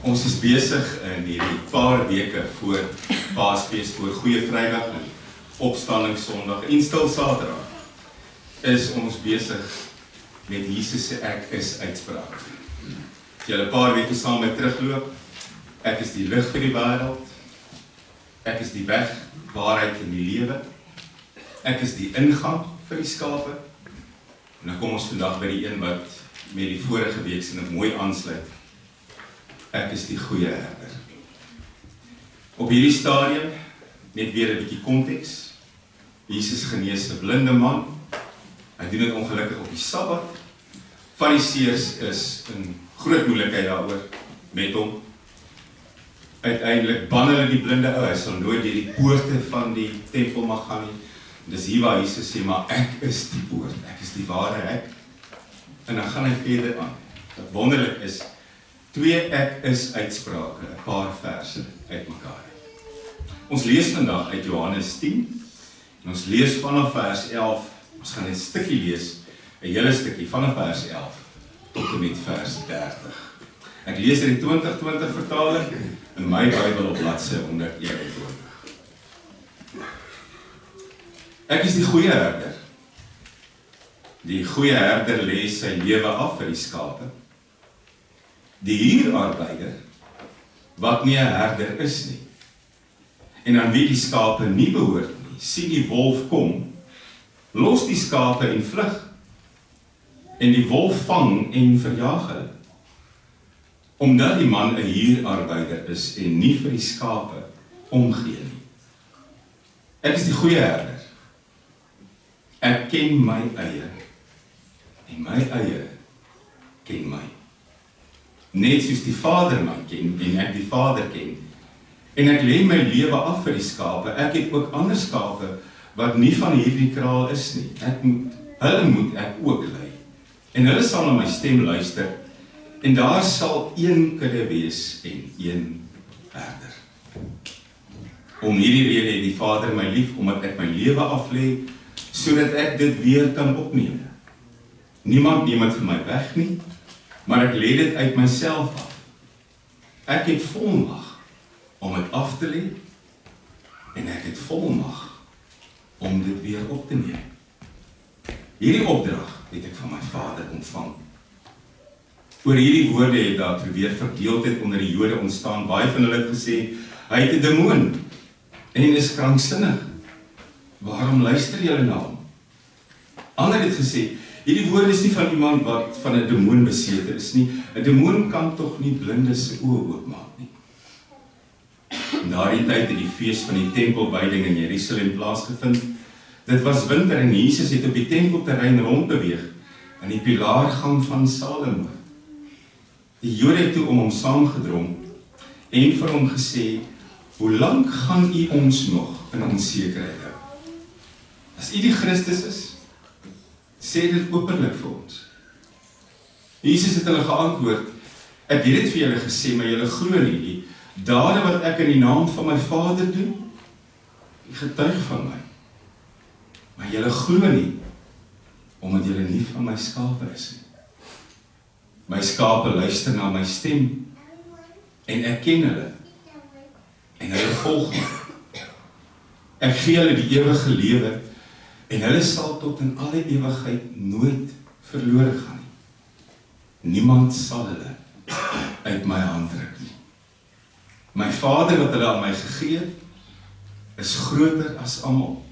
Ons is besig in hierdie paar weke voor Paasfees, voor Goeie Vrydag en Opstandingssondag en Stil Saterdag, is ons besig met Jesus se ek is uitspraak. As julle 'n paar weke saam met terugloop, ek is die lig vir die wêreld, ek is die weg, waarheid en die lewe, ek is die ingang vir die skape, en dan kom ons vandag by die een wat met die vorige week se mooi aansluit. Ek is die goeie herder. Op hierdie stadium, net weer 'n bietjie konteks. Jesus genees 'n blinde man. Hy doen dit ongelukkig op die Sabbat. Fariseërs is in groot moeilikheid daaroor met hom. Uiteindelik ban hulle die blinde ou. Hy sal nooit deur die poorte van die tempel mag gaan nie. Dis hier waar Jesus sê, maar ek is die poort. Ek is die ware hek. En dan gaan hy verder aan. Wat wonderlik is, 2 ek is uitsprake, 'n paar verse uitmekaar. Ons lees vandag uit Johannes 10, en ons lees vanaf vers 11, ons gaan 'n stukkie lees, 'n hele stukkie, vanaf vers 11, tot en met vers 30. Ek lees in die 2020 vertaling, in my Bybel op bladsy 121. Ek is die goeie herder. Die goeie herder lê sy lewe af vir die skape. Die huurarbeider, wat nie 'n herder is nie, en aan wie die skape nie behoort nie, sien die wolf kom, los die skape en vlug, en die wolf vang en verjaag hulle, omdat die man 'n huurarbeider is en nie vir die skape omgee nie. Ek is die goeie herder. Ek ken my eie, en my eie ken my. Net soos die Vader my ken, en ek die Vader ken. En ek lê my lewe af vir die skape. Ek het ook ander skape, wat nie van hierdie kraal is nie. Hulle moet ek ook lei. En hulle sal na my stem luister, en daar sal een kudde wees en een herder. Om hierdie rede het die Vader my lief, omdat ek my lewe aflê, sodat ek dit weer kan opneem. Niemand neem dit van my weg nie, maar ek lê dit uit myself af. Ek het volmag om dit af te lê, en ek het volmag om dit weer op te neem. Hierdie opdrag het ek van my Vader ontvang. Oor hierdie woorde het daar toe weer verdeeldheid onder die Jode ontstaan. Baie van hulle het gesê, hy het 'n demoon, en is kranksinnig. Waarom luister julle na hom? Ander het gesê, hierdie woorde is nie van iemand wat van 'n demoon besete is nie. 'n Demoon kan tog nie blindes se oë oopmaak nie. In daardie tyd het die fees van die tempelwyding in Jerusalem plaasgevind. Dit was winter en Jesus het op die tempelterrein rondbeweeg in die pilaargang van Salomo. Die Jode het toe om hom saamgedrom en vir hom gesê, hoe lank gaan u ons nog in onsekerheid hou? As u die Christus is, sê dit openlik vir ons. Jesus het hulle geantwoord, ek het dit vir julle gesê, maar julle glo nie. Die dade wat ek in die naam van my Vader doen, die getuig van my. Maar julle glo nie, omdat julle nie van my skape is nie. My skape luister na my stem, en ek ken hulle, en hulle volg my. Ek gee hulle die ewige lewe, en hulle sal tot in alle ewigheid nooit verlore gaan nie. Niemand sal hulle uit my hand ruk nie. My Vader wat hulle aan my gegee het, is groter as almal.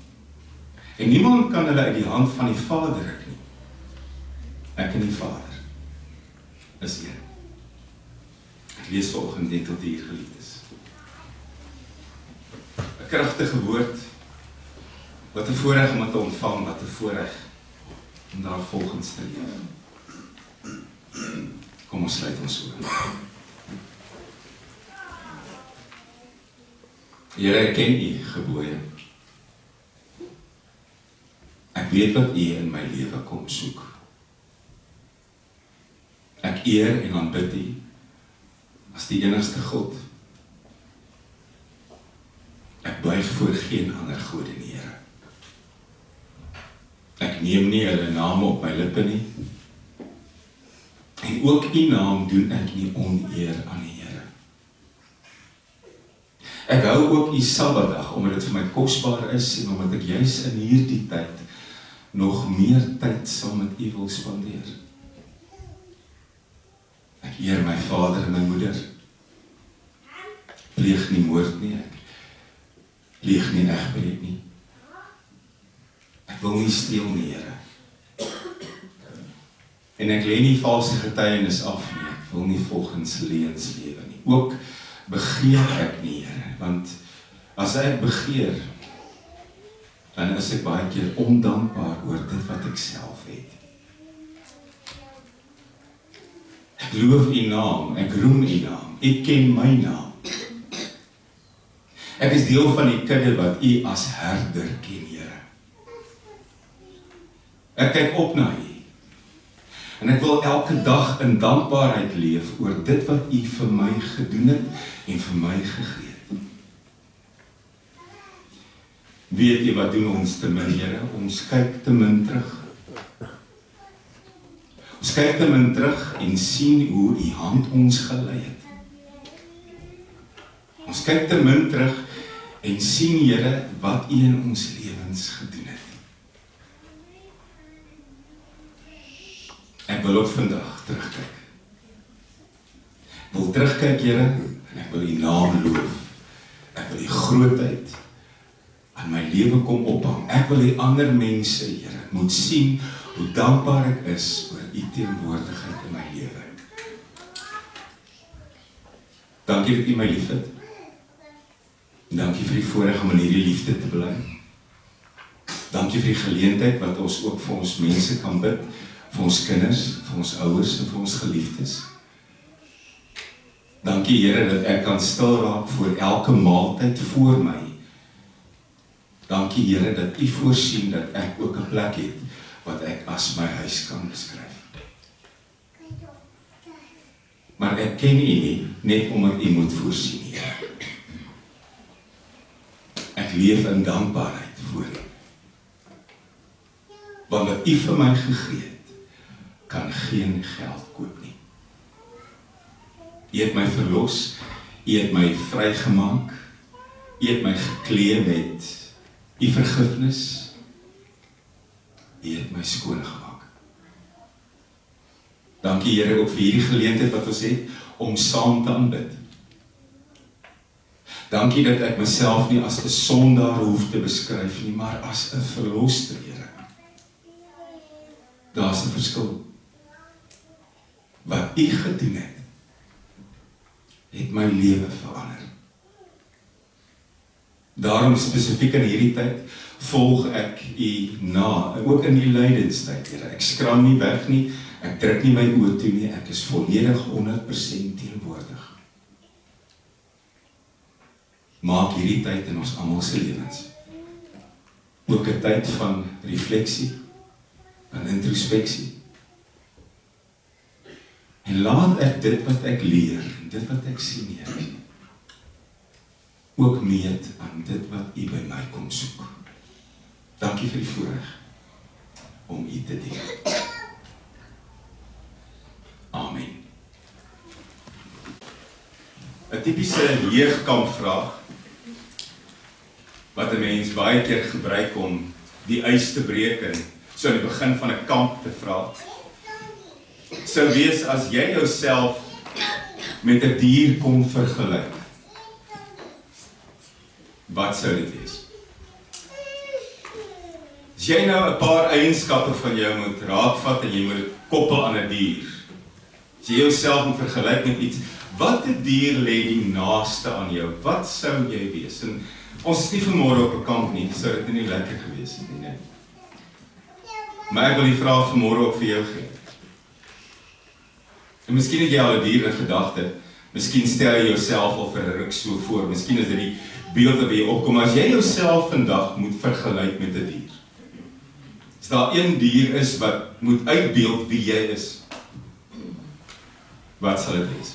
En niemand kan hulle uit die hand van die Vader ruk nie. Ek en die Vader is een. Ek lees vanoggend net tot hier geliefdes. 'n Kragtige woord, wat 'n voorreg om te ontvang, wat 'n voorreg om daar volgens te leef. Kom ons sluit ons oë. Here, ek ken u gebooie. Ek weet wat u in my lewe kom soek. Ek eer en aanbid u as die enigste God. Ek buig voor geen ander gode nie, Here. Ek neem nie hulle name op my lippe nie. En ook u naam doen ek nie oneer aan die Here. Ek hou ook U Sabbatdag, omdat dit vir my kosbaar is en omdat ek juis in hierdie tyd nog meer tyd saam met U wil spandeer. Ek eer my vader en my moeder. Pleeg nie moord nie, ek pleeg nie egbreek nie. Ek wil nie steel nie, Here. En ek lê nie valse getuienis af nie, ek wil nie volgens leuns lewe nie. Ook begeer ek nie, Here, want as ek begeer, dan is ek baie keer ondankbaar oor dit wat ek self het. Ek loof U naam, ek roem U naam, ek ken my naam. Ek is deel van die kudde wat U as herder ken, Here. Ek kyk op na U. En ek wil elke dag in dankbaarheid leef oor dit wat U vir my gedoen het en vir my gegee het. Weet U wat doen ons te min, Here? Ons kyk te min terug. Ons kyk te min terug en sien hoe U hand ons gelei het. Ons kyk te min terug en sien, Here, wat U in ons lewens gedoen het. Ek wil ook vandag terugkyk. Ek wil terugkyk, Here, en ek wil U naam loof. Ek wil U grootheid aan my lewe kom ophang. Ek wil die ander mense, Here, moet sien hoe dankbaar ek is oor U teenwoordigheid in my lewe. Dankie dat U my liefhet. Dankie vir die voorreg om in hierdie liefde te bly. Dankie vir die geleentheid wat ons ook vir ons mense kan bid, vir ons kinders, vir ons ouers en vir ons geliefdes. Dankie, Here, dat ek kan stil raak voor elke maaltyd voor my. Dankie, Here, dat U voorsien dat ek ook 'n plek het wat ek as my huis kan beskryf. Maar ek ken U nie, net omdat U moet voorsien, Here. Ek leef in dankbaarheid voor U. Want wat U vir my gegee het, kan geen geld koop nie. U het my verlos, U het my vrygemaak, U het my geklee met U vergifnis, U het my skoon gemaak. Dankie, Here, ook vir hierdie geleentheid wat ons het om saam te aanbid. Dankie dat ek myself nie as 'n sondaar hoef te beskryf nie, maar as 'n verloste, Here. Daar's 'n verskil. Wat U gedoen het my lewe verander. Daarom spesifiek in hierdie tyd volg ek U na, ook in die lydenstyd, Here. Ek skram nie weg nie, ek druk nie my oë toe nie, ek is volledig 100% teenwoordig. Maak hierdie tyd in ons almal se lewens ook 'n tyd van refleksie, van introspeksie. En laat ek dit wat ek leer, dit wat ek sien, Here, ook meet aan dit wat U by my kom soek. Dankie vir die voorreg om U te dien. Amen. 'n Tipiese jeugkampvraag wat 'n mens baie keer gebruik om die ys te breek en so aan die begin van 'n kamp te vra, sou wees as jy jouself met 'n dier kon vergelyk. Wat sou dit wees? As jy nou 'n paar eienskappe van jou moet raadvat en jy moet dit koppel aan 'n dier, as jy jouself moet vergelyk met iets, watter dier lê die naaste aan jou? Wat sou jy wees? En ons is nie vanmôre op 'n kamp nie, sou dit nie lekker gewees het nie, nee. Maar ek wil die vraag vanmôre ook vir jou gee. En miskien het jy al 'n dier in gedagte, miskien stel jy jouself al vir 'n ruk so voor, miskien is dit die beeld wat by jou opkom, as jy jouself vandag moet vergelyk met 'n dier. As daar een dier is wat moet uitbeeld wie jy is, wat sal dit wees?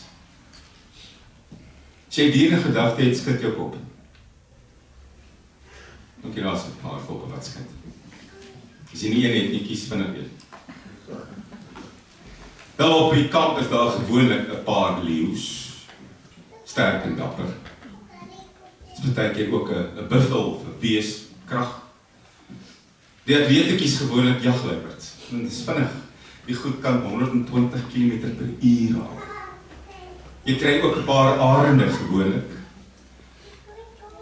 As jy dier in gedagte het, skud jou kop. Dankie, daar is 'n paar koppe wat skud. As jy nie een het nie, kies vinnig weer. Wel, op die kamp is daar gewoonlik 'n paar leeu's, sterk en dapper. partykeer ook 'n buffel of 'n bees krag. Die atletetjies gewoonlik jagluiperds. Dit is vinnig. Die goed kan 120 km/h haal. Jy kry ook 'n paar arende gewoonlik.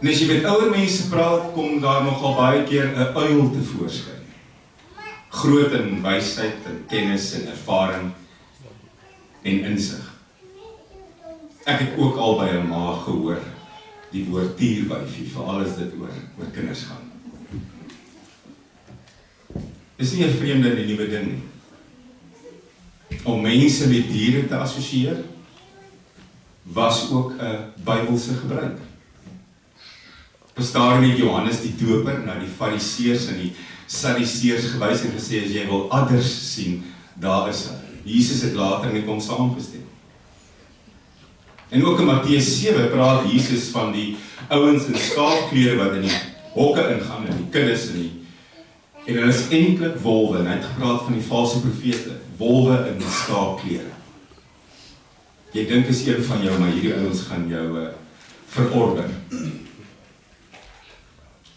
En as jy met ouer mense praat, kom daar nogal baie keer 'n uil tevoorskyn. Groot in wysheid en kennis en ervaring en insig. Ek het ook al by 'n ma gehoor die woord tierwyfie, veral as dit oor kinders gaan. Dis nie 'n vreemde en 'n nuwe ding nie. Om mense met diere te assosieer, was ook 'n Bybelse gebruik. Was daar met Johannes die Doper na die Fariseërs en die Sadduseërs gewys en gesê, as jy wil adders sien, daar is hy. Jesus het later met hom saamgestem. En ook in Matteus 7 praat Jesus van die ouens in skaapklere wat in die hokke ingaan, en die kuddes en hulle is eintlik wolwe, en hy het gepraat van die valse profete, wolwe in die skaapklere. Jy dink is een van jou, maar hierdie ouens gaan jou verorber.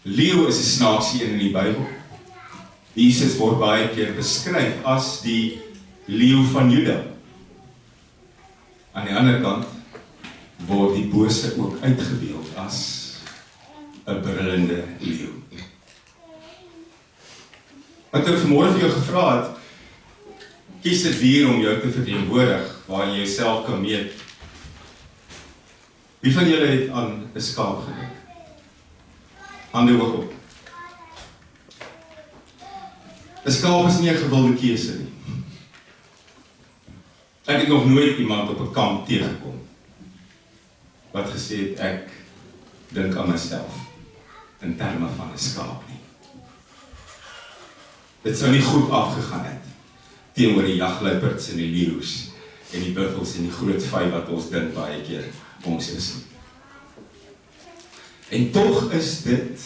Leeu is 'n snaakse een in die Bybel. Jesus word baie keer beskryf as die leeu van Juda. Aan die ander kant word die bose ook uitgebeeld as 'n brullende leeu. Wat ek vanmôre vir jou gevra het, kies 'n dier om jou te verteenwoordig, waar jy jouself kan meet. Wie van julle het aan 'n skaap gedink? Hande hoog op. 'n Skaap is nie 'n gewilde keuse nie. Ek het nog nooit iemand op 'n kamp teëgekom wat gesê het, ek dink aan myself in terme van 'n skaap nie. Dit sou nie goed afgegaan het teenoor die jagluiperds en die leeu's en die buffels en die groot vyf wat ons dink baie keer ons is nie. En tog is dit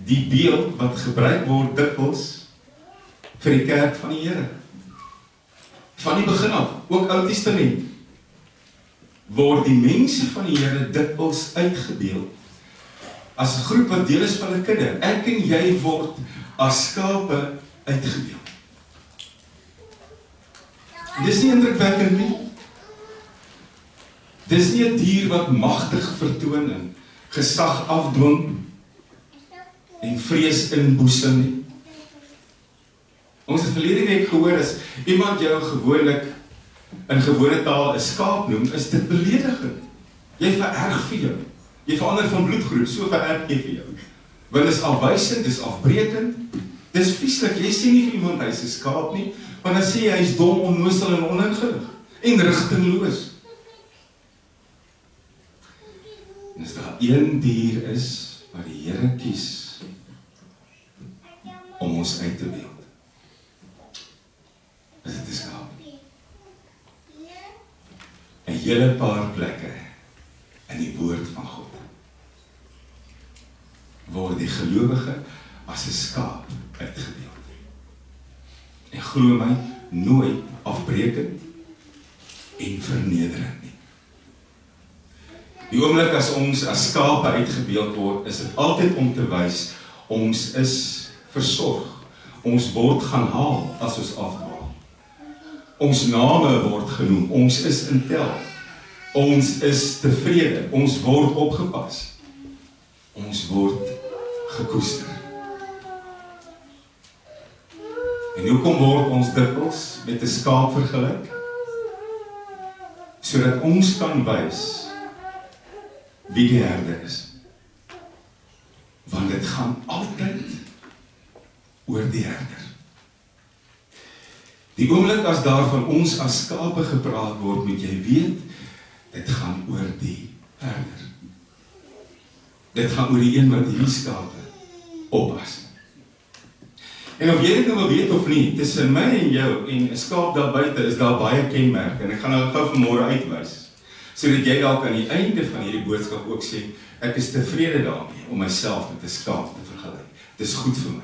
die beeld wat gebruik word dikwels vir die kerk van die Here. Van die begin af, ook Ou Testament, word die mense van die Here dikwels uitgebeeld as 'n groep wat deel is van 'n kudde. Ek en jy word as skape uitgebeeld. Dis nie indrukwekkend nie. Dis nie 'n dier wat magtig vertoon en gesag afdwing en vrees inboesem nie. Ons het verlede week gehoor, as iemand jou gewoonlik in gewone taal 'n skaap noem, is dit beledigend. Jy vererg vir jou. Jy verander van bloedgroep, so vererg jy vir jou. Want dit is afwysend, dit is afbreekend, dit is vieslik. Jy sê nie vir iemand hy is 'n skaap nie, want dan sê jy hy is dom, onnoosel en oningelig en rigtingloos. En as daar een dier is wat die Here kies om ons uit te beeld, is dit 'n skaap. 'n hele paar plekke in die woord van God word die gelowige as 'n skaap uitgebeeld. En glo my, nooit afbreekend en vernederend nie. Die oomblik as ons as skape uitgebeeld word, is dit altyd om te wys, ons is versorg. Ons word gaan haal as ons afdwaal. Ons name word genoem, ons is in tel. Ons is tevrede, ons word opgepas. Ons word gekoester. En hoekom word ons dikwels met 'n skaap vergelyk? Sodat ons kan wys wie die herder is. Want dit gaan altyd oor die herder. Die oomblik as daar van ons as skape gepraat word, moet jy weet, dit gaan oor die herder. Dit gaan oor die een wat hierdie skape oppas. En of jy dit nou wil weet of nie, tussen my en jou en 'n skaap daar buite is daar baie kenmerke, en ek gaan nou gou vanmôre uitwys, sodat jy dalk aan die einde van hierdie boodskap ook sê, ek is tevrede daarmee om myself met 'n skaap te vergelyk. Dit is goed vir my.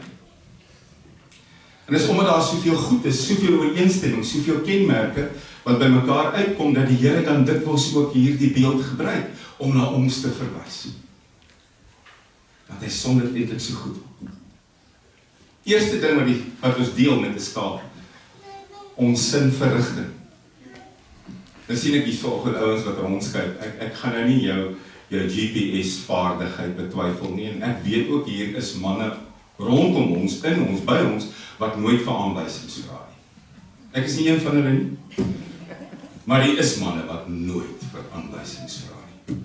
En dis omdat daar soveel goed is, soveel ooreenstemming, soveel kenmerke, wat by mekaar uitkom, dat die Here dan dikwels ook hierdie beeld gebruik, om na ons te verwys. Want hy som dit eintlik so goed. Eerste ding wat ons deel met 'n skaap, ons sinverrigting. Dan sien ek hier volgende ouens wat rondskyk. Ek gaan nou nie jou GPS vaardigheid betwyfel nie, en ek weet ook hier is manne rondom ons, in ons, by ons, wat nooit vir aanwysings vra nie. Ek is nie een van hulle nie. Maar die is manne wat nooit vir aanwysings vra nie.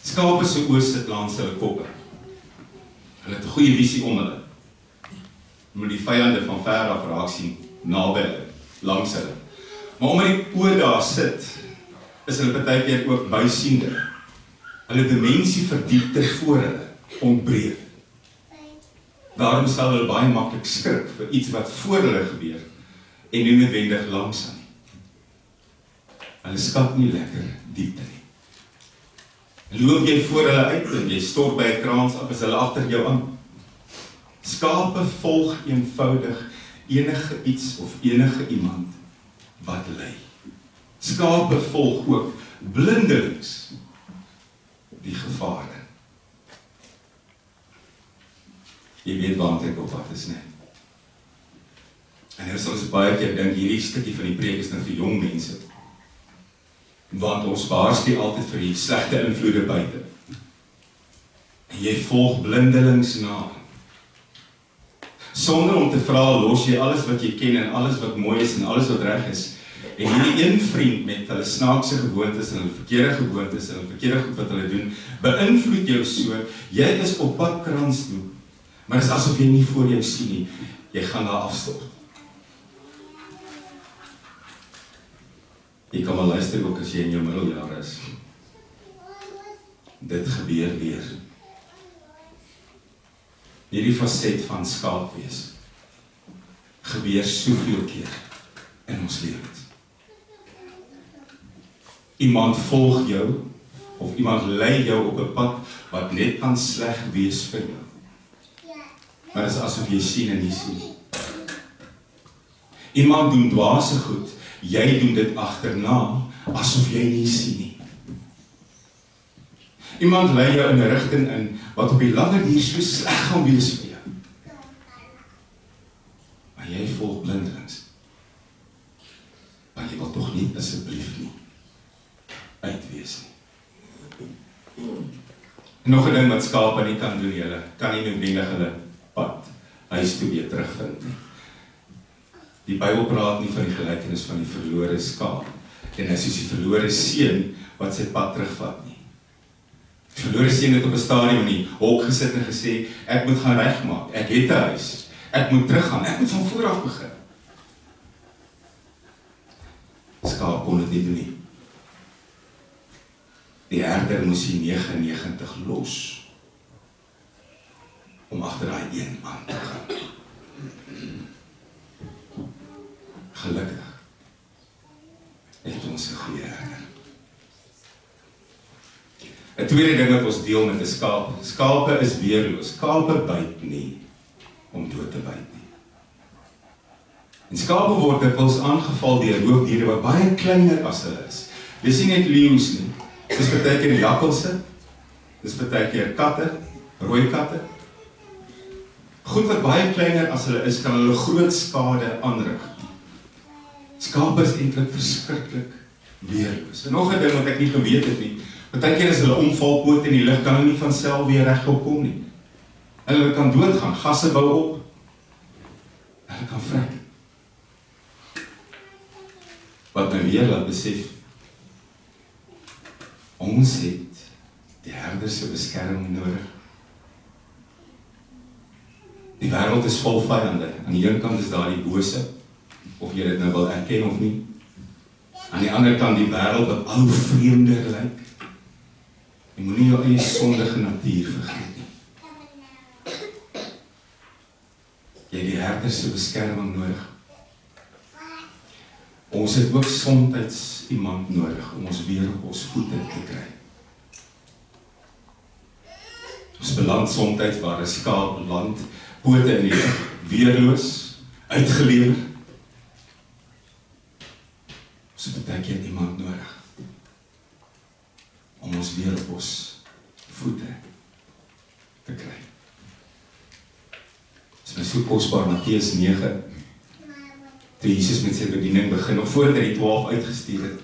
Skape se oë sit langs hulle koppe. Hulle het 'n goeie visie om hulle. Moet die vyande van ver af raak sien, naby hulle, langs hulle. Maar omdat die oë daar sit, is hulle baie keer ook bysiender. Hulle dimensie verdiepte voor hulle, ontbreek. Daarom sal hulle baie maklik skrik vir iets wat voor hulle gebeur, en nie noodwendig langs aan nie. Hulle skat nie lekker diepte nie. Loop jy voor hulle uit en jy stort by 'n kraans af, is hulle agter jou aan. Skape volg eenvoudig enige iets of enige iemand wat lei. Skape volg ook blindelings die gevare. Jy weet waar ek op wat is, nee. En nou sal ons baie keer dink, hierdie stukkie van die preek is nou vir jong mense. Want ons waarsku altyd vir die slegte invloede buite. En jy volg blindelings na. Sonder om te vra, los jy alles wat jy ken en alles wat mooi is en alles wat reg is. En hierdie een vriend met hulle snaakse gewoontes en hulle verkeerde gewoontes en hulle verkeerde goed wat hulle doen, beïnvloed jou so, jy is op pad krans toe. Maar dit is asof jy nie voor jou sien nie, jy gaan daar afstort. Jy kan maar luister ook as jy in jou middeljare is. Dit gebeur weer. Hierdie faset van skaap wees gebeur soveel keer in ons lewens. Iemand volg jou of iemand lei jou op 'n pad wat net kan sleg wees vir jou. Maar dit is asof jy sien en nie sien. Iemand doen dwaase goed, jy doen dit agterna asof jy nie sien nie. Iemand lei jou in 'n rigting in wat op die lange duur so sleg gaan wees vir jou. Maar jy volg blindelings. Maar jy wil tog nie asseblief nie uitwees nie. En nog 'n ding wat skape nie kan doen, julle kan nie noodwendig hulle pad huis toe weer terugvind nie. Die Bybel praat nie van die gelykenis van die verlore skaap en hy soos die verlore seun wat sy pad terugvat nie. Die verlore seun het op 'n stadium in die hok gesit en gesê, ek moet gaan regmaak, ek het 'n huis, ek moet teruggaan, ek moet van voor af begin. Skaap kon dit nie doen nie. Die herder moes die 99 los om agter daai een aan te gaan. Gelukkig het ons 'n goeie herder. 'n tweede ding wat ons deel met 'n skaap. Skape is weerloos. Skape byt nie om dood te byt nie. En skape word dikwels aangeval deur roofdiere wat baie kleiner as hulle is. Dis nie net leeu's nie. Dis baie keer jakkalse, dis baie keer katte, rooi katte. Goed wat baie kleiner as hulle is, kan hulle groot skade aanrig. Skape is eintlik verskriklik weerloos. En nog 'n ding wat ek nie geweet het nie, baie keer as hulle omvalpoot in die lug, kan hulle nie van self weer regop kom nie. Hulle kan doodgaan, gasse bou op. Hulle kan vrek. Wat my weer laat besef, ons het die herder se beskerming nodig. Die wêreld is vol vyande. Aan die een kant is daar die bose, of jy dit nou wil erken of nie. Aan die ander kant die wêreld wat al hoe vreemder lyk. Jy moenie jou eie sondige natuur vergeet nie. Jy het die herder se beskerming nodig. Ons het ook soms iemand nodig om ons weer op ons voete te kry. Ons beland soms waar 'n skaap land, pote in die lug, weerloos, uitgelewer. Ons het baie keer iemand nodig om ons weer op ons voete te kry. Dit is my so kosbaar, Matteus 9, toe Jesus met sy bediening begin, nog voordat hy die 12 uitgestuur het,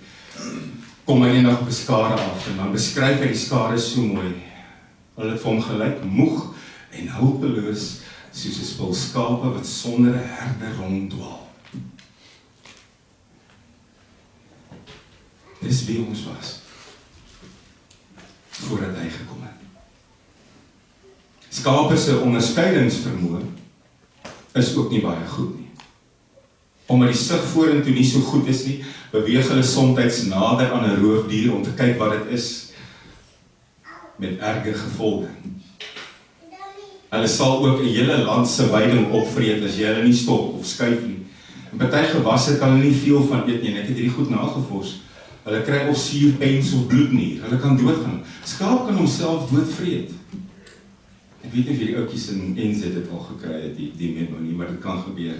kom hy eendag op 'n skare af, en dan beskryf hy die skare so mooi. Hulle het vir hom gelyk moeg en hulpeloos, soos 'n spul skape wat sonder 'n herder ronddwaal. Dis wie ons was, voordat hy gekom het. Skape se onderskeidingsvermoë is ook nie baie goed nie. Omdat die sig vorentoe nie so goed is nie, beweeg hulle soms nader aan 'n roofdier om te kyk wat dit is, met erge gevolge. Hulle sal ook 'n hele land se weiding opvreet as jy hulle nie stop of skuif nie. En party gewasse kan hulle nie veel van eet nie, en ek het hierdie goed nagevors. Hulle kry of suurpens of bloednier, hulle kan doodgaan. Skaap kan homself doodvreet. Ek weet nie of hierdie oudjies in NZ dit al gekry het, die memo nie, maar dit kan gebeur.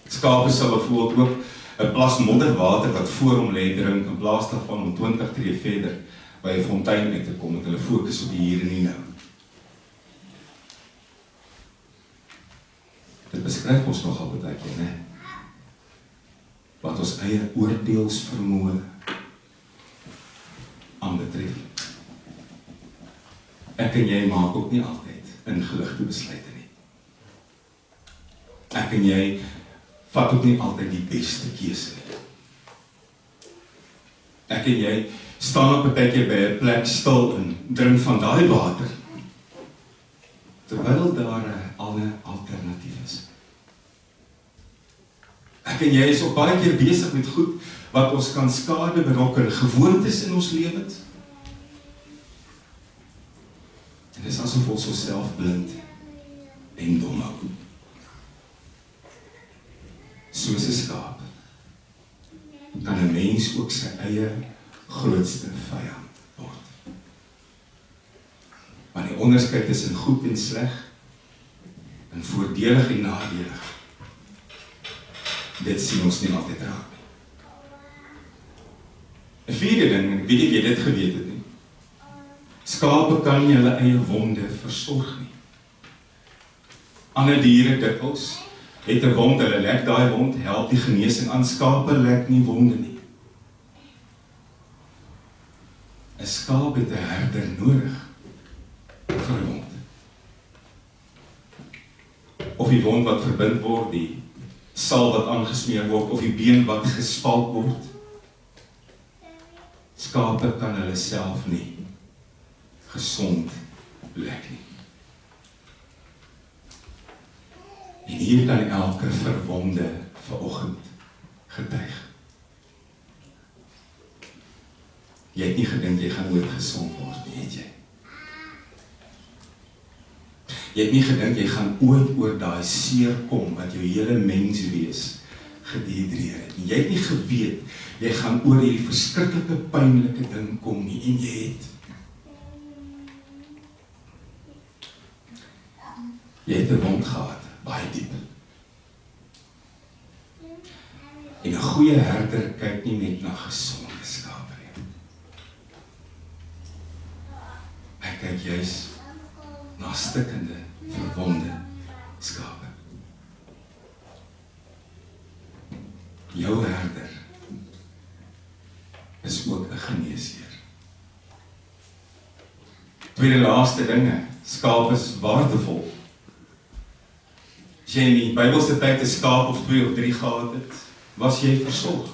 Skape sal bijvoorbeeld ook 'n plas modderwater wat voor hom lê drink, in plaas daarvan om 20 tree verder by 'n fontein uit te kom, met hulle fokus op die hier en die nou. Dit beskryf ons nogal baie keer, né? Wat ons eie oordeelsvermoë aanbetref. Ek en jy maak ook nie altyd ingeligte besluite nie. Ek en jy vat ook nie altyd die beste keuse nie. Ek en jy staan op 'n tydjie by 'n plek stil en drink van daai water, terwyl daar 'n ander alternatief is. Ek en jy is op baie keer besig met goed wat ons kan skade berokken, gewoontes in ons lewens. En dit is asof ons onsself blind en dom hou. Soos 'n skaap kan 'n mens ook sy eie grootste vyand word. Want die onderskeid tussen goed en sleg, en voordelig en nadelig, dit sien ons nie altyd raak nie. 'n vierde ding, en ek weet nie of jy dit geweet het nie, skape kan nie hulle eie wonde versorg nie. Ander diere dikwels het 'n wond, hulle lek daai wond, help die genesing aan. Skape lek nie wonde nie. 'n skaap het 'n herder nodig vir 'n wond. Of die wond wat verbind word, die sal wat aangesmeer word, of die been wat gespalk word. Skape kan hulle self nie gesond lek nie. En hier kan elke verwonde vanoggend getuig. Jy het nie gedink jy gaan ooit gesond word nie, het jy? Jy het nie gedink jy gaan ooit oor daai seer kom wat jou hele menswees gedehydreer het nie. Jy het nie geweet jy gaan oor hierdie verskriklike pynlike ding kom nie, en jy het. Jy het 'n wond gehad, baie diep. En 'n goeie herder kyk nie net na gesonde skape nie. Hy kyk juis na stikkende, verwonde skape. Jou herder is ook 'n geneesheer. Tweede laaste dinge, skaap is waardevol. As jy in die Bybelse tyd 'n skaap of 2 of 3 gehad het, was jy versorg.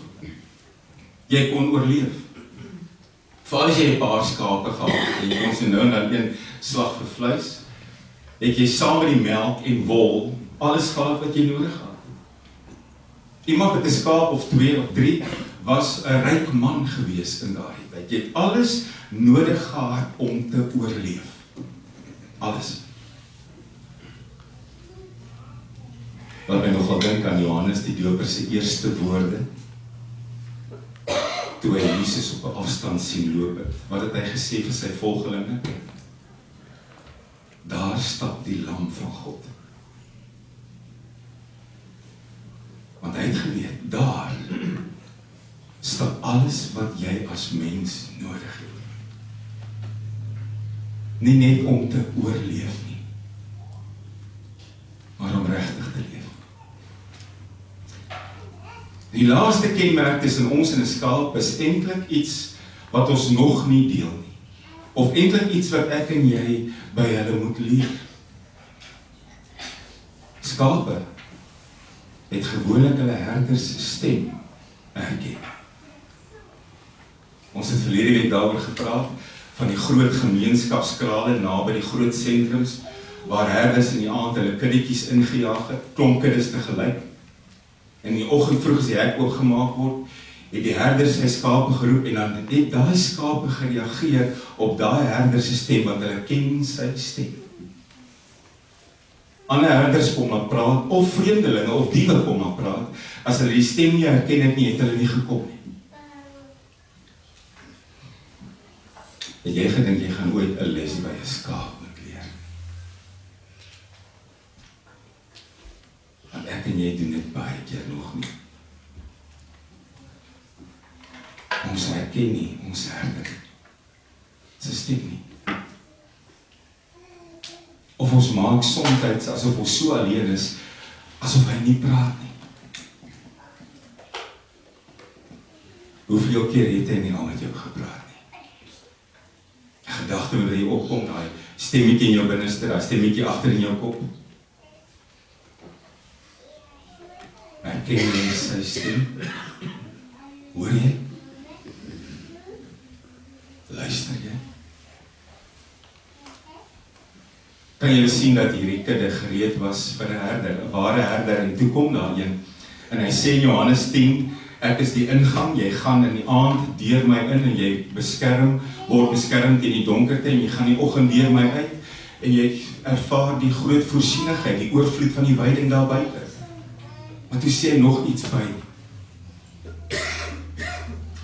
Jy kon oorleef. Veral as jy 'n paar skape gehad het, en jy kon so nou en dan een slag vir vleis, het jy saam met die melk en wol alles gehad wat jy nodig gehad. Iemand met 'n skaap of 2 of 3 was 'n ryk man gewees in daardie tyd. Jy het alles nodig gehad om te oorleef. Alles. Wat my nogal dink aan Johannes die Doper se eerste woorde, toe hy Jesus op 'n afstand sien loop het. Wat het hy gesê vir sy volgelinge? Daar stap die lam van God. Want hy het geweet, daar stap alles wat jy as mens nodig het. nie net om te oorleef nie, maar om regtig te leef. Die laaste kenmerk tussen ons en 'n skaap is eintlik iets wat ons nog nie deel nie, of eintlik iets wat ek en jy by hulle moet leer. Skape het gewoonlik hulle herders stem herken. Ons het verlede week daaroor gepraat, van die groot gemeenskapskrale naby die groot sentrums, waar herders in die aand hulle kiddetjies ingejaag het, klomp kuddes tegelyk. In die oggend vroeg as die hek oopgemaak word, het die herder sy skape geroep, en dan het daai skape gereageer op daai herder se stem, want hulle ken sy stem. Ander herders kom maar praat, of vreemdelinge, of diewe kom maar praat, as hulle die stem nie herken het nie, het hulle nie gekom nie. Het jy gedink jy gaan ooit 'n les by 'n skaap moet leer? Want ek en jy doen dit baie keer nog nie. Ons herken nie, ons herder sy stem nie. Of ons maak soms asof ons so alleen is, asof hy nie praat nie. Hoeveel keer het hy nie al met jou gepraat nie? Gedagte wat jy opkom, daai stemmetjie in jou binneste, daai stemmetjie agter in jou kop. Herken jy sy stem? Hoor jy? Luister jy? Kan jy sien dat hierdie kudde gereed was vir 'n herder, 'n ware herder, en toe kom daar een, en hy sê in Johannes 10, ek is die ingang, jy gaan in die aand deur my in, en jy word beskerm teen die donkerte, en jy gaan die oggend deur my uit, en jy ervaar die groot voorsienigheid, die oorvloed van die weiding daar buite. Maar toe sê hy nog iets by.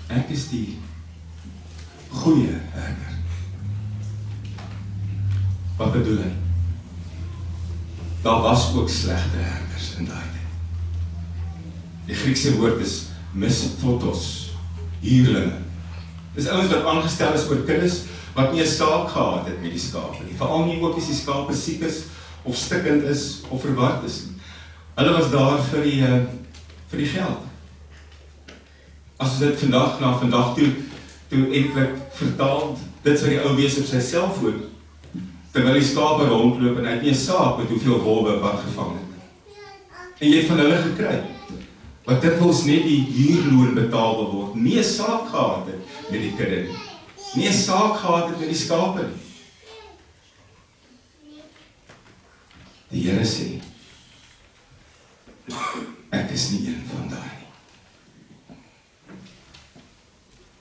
Ek is die goeie herder. Wat bedoel hy? Daar was ook slegte herders in daai tyd. Die Griekse woord is mistrotos, huurlinge. Dis ouens wat aangestel is oor kuddes, wat nie 'n saak gehad het met die skape nie. Veral nie ook as die skape siek is, of stikkend is, of verward is nie. Hulle was daar vir die geld. As ons dit vandag toe eintlik vertaal, dit sou die ou wees op sy selfoon, terwyl die skape rondloop, en hy het nie 'n saak met hoeveel wolwe wat gevang het. En jy het van hulle gekry, wat dikwels net die huurloon betaal wil word, nie 'n saak gehad het met die kudde nie, nie 'n saak gehad het met die skape nie. Die Here sê, ek is nie een van daai nie.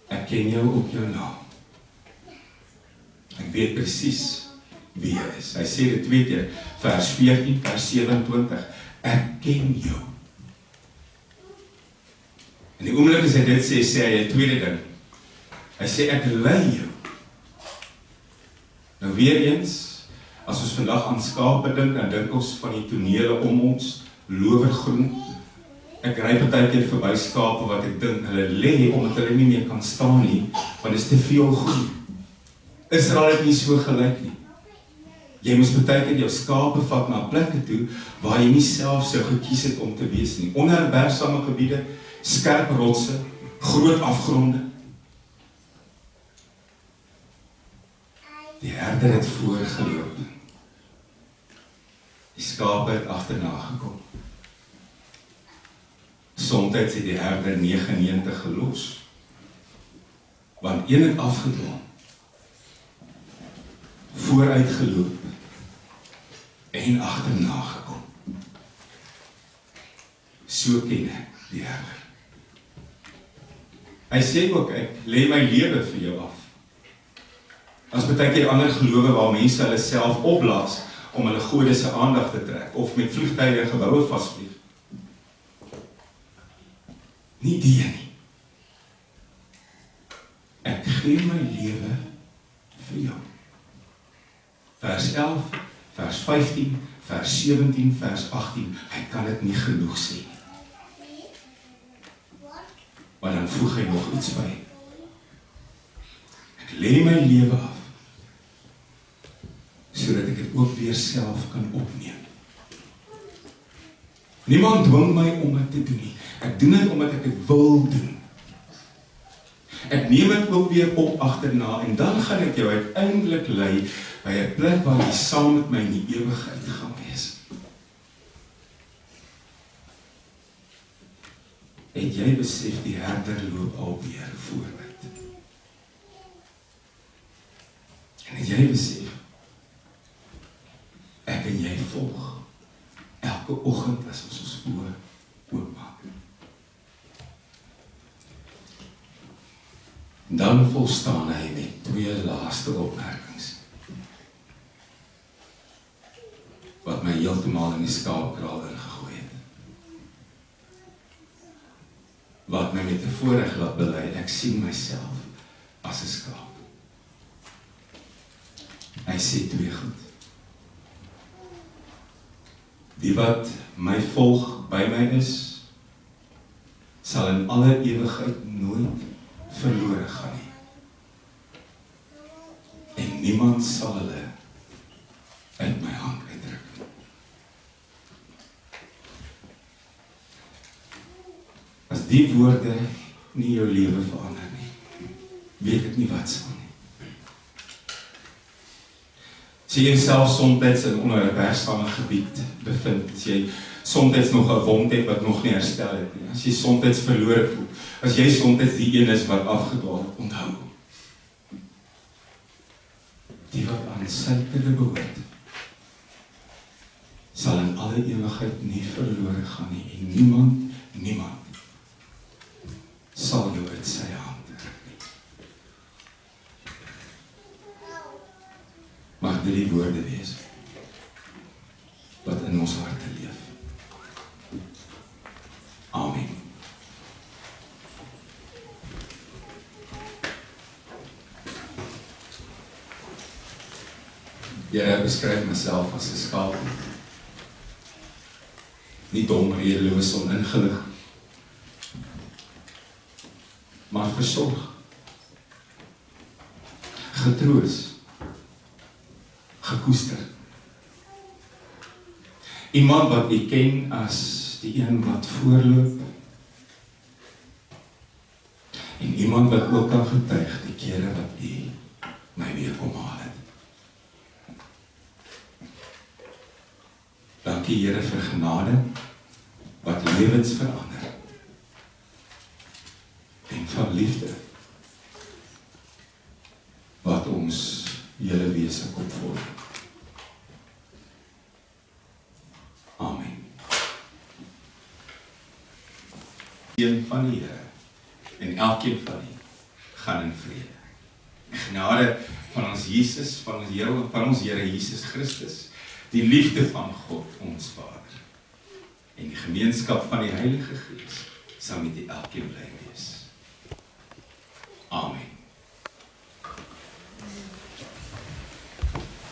Ek ken jou op jou naam. Ek weet presies wie jy is. Hy sê dit 2 keer, vers 14, vers 27, ek ken jou. En die oomblik as hy dit sê hy 'n tweede ding. Hy sê ek lei jou. Nou weer eens, as ons vandag aan skape dink, dan dink ons van die tonele om ons, lowergroen. Ek ry partykeer verby skape wat ek dink hulle lê omdat hulle nie meer kan staan nie, want dit is te veel groen. Israel het nie so gelyk nie. Jy moes partykeer jou skape vat na plekke toe waar jy nie self sou gekies het om te wees nie. Onherbergsame gebiede, skerp rotse, groot afgronde. Die herder het voorgeloop. Die skape het agterna gekom. Somtyds het die herder 99 gelos, want een het afgedwaal, vooruit geloop en agterna gekom. So ken ek die herder. Hy sê ook, ek lê my lewe vir jou af. As baie keer ander gelowe waar mense hulle self opblaas om hulle gode se aandag te trek, of met vliegtuie en geboue vasvlieg. Nie die nie. Ek gee my lewe vir jou. Vers 11, vers 15, vers 17, vers 18, hy kan dit nie genoeg sê. Maar dan voeg hy nog iets by. Ek lê my lewe af weer self kan opneem. Niemand dwing my om dit te doen nie. Ek doen dit omdat ek dit wil doen. Ek neem dit ook weer op agterna en dan gaan ek jou uiteindelik lei by 'n plek waar jy saam met my in die ewigheid gaan wees. Het jy besef die herder loop alweer vooruit? En het jy besef, ek en jy volg elke oggend as ons oë oopmaak. Dan volstaan hy met 2 laaste opmerkings, wat my heeltemal in die skaapkraal ingegooi het. Wat my met 'n voorreg laat bely, ek sien myself as 'n skaap. Hy sê 2 goed. Die wat my volg by my is, sal in alle ewigheid nooit verlore gaan nie. En niemand sal hulle uit my hand uitdruk. As die woorde nie jou lewe verander nie, weet ek nie wat sal nie. As jy jouself soms onder 'n bergstamme gebied bevind, as jy soms nog 'n wond het wat nog nie herstel het nie, as jy soms verlore voel, as jy soms die een is wat afgedwaal het, onthou, die wat aan sy kudde behoort, sal in alle ewigheid nie verlore gaan nie, en niemand sal jou uit sy hand ruk nie. Mag dit die woorde wees wat in ons harte leef. Amen. Here, beskryf myself as 'n skaap. Nie dom, redeloos, oningelig, maar versorg, getroos, gekoester. Iemand wat u ken as die een wat voorloop, en iemand wat ook kan getuig die kere wat u my weer kom haal het. Dankie Here vir genade wat lewens verander, en van liefde wat ons hele wese kom vorm. Amen. Een van die Here en elkeen van u gaan in vrede. Die genade van ons Jesus, van ons Here Jesus Christus, die liefde van God ons Vader en die gemeenskap van die Heilige Gees sal met u elkeen bly wees. Amen.